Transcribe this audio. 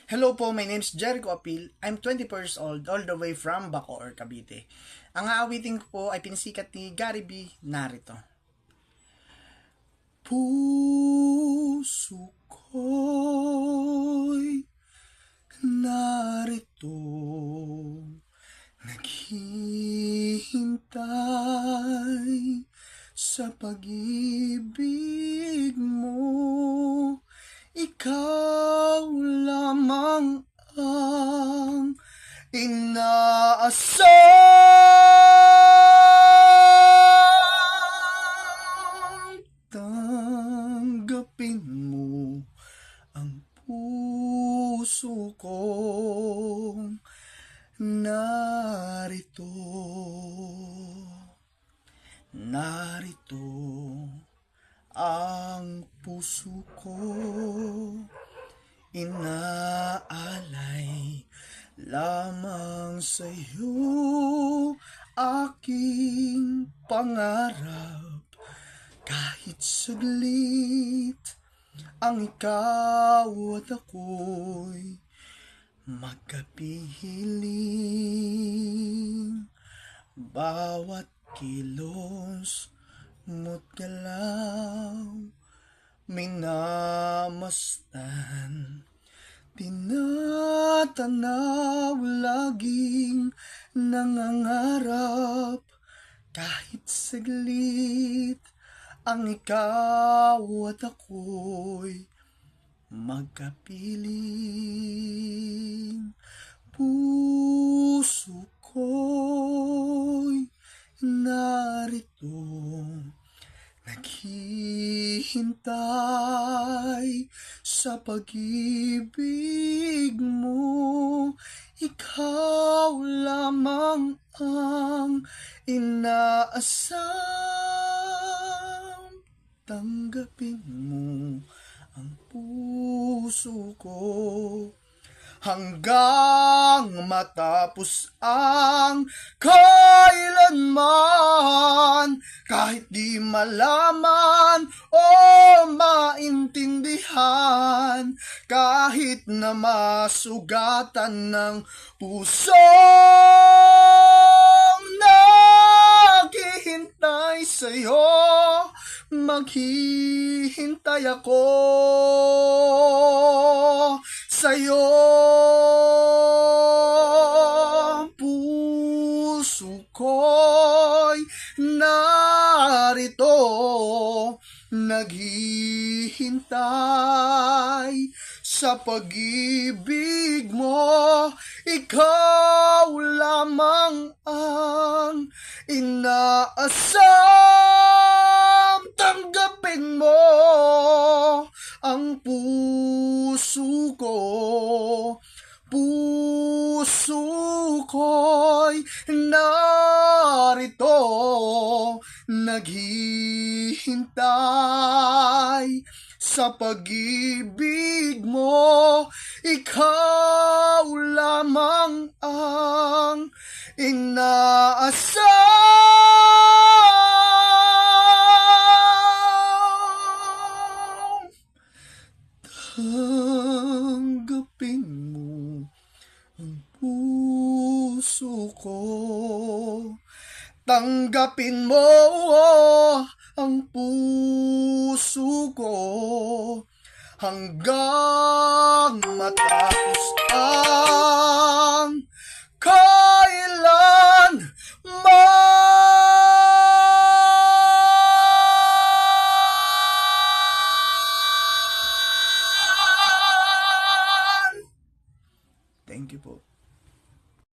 Hello po, my name is Jericho Apil. I'm 24 years old, all the way from Bacoor, Cavite. Ang aawitin ko po ay pinisikat ni Gary B. Narito. Puso ko'y narito, naghihintay sa pag-ibig mo. Ikaw lamang ang inaasam. Tanggapin mo ang puso kong narito. Narito ang puso ko, inaalay lamang sa'yo aking pangarap. Kahit saglit ang ikaw at ako'y magkapihiling. Bawat kilos mo't galaw, minamasdan, tinatanaw, laging nangangarap. Kahit saglit ang ikaw at ako'y magkapiling. Puso ko'y narito, naghihintay sa pag-ibig mo. Ikaw lamang ang inaasam. Tanggapin mo ang puso ko hanggang matapos ang kailanman. Kahit di malaman o maintindihan, kahit na masugatan ng pusong naghihintay sa'yo, maghihintay ako sa'yo. Puso ko'y narito, naghihintay sa pag-ibig mo. Ikaw lamang ang inaasam. Tanggapin mo ang puso ko. Puso ko'y narito, naghihintay sa pag-ibig mo. Ikaw lamang ang inaasam. Tanggapin mo ang puso ko. Tanggapin mo ang puso ko hanggang matapos ang kailanman. Thank you po.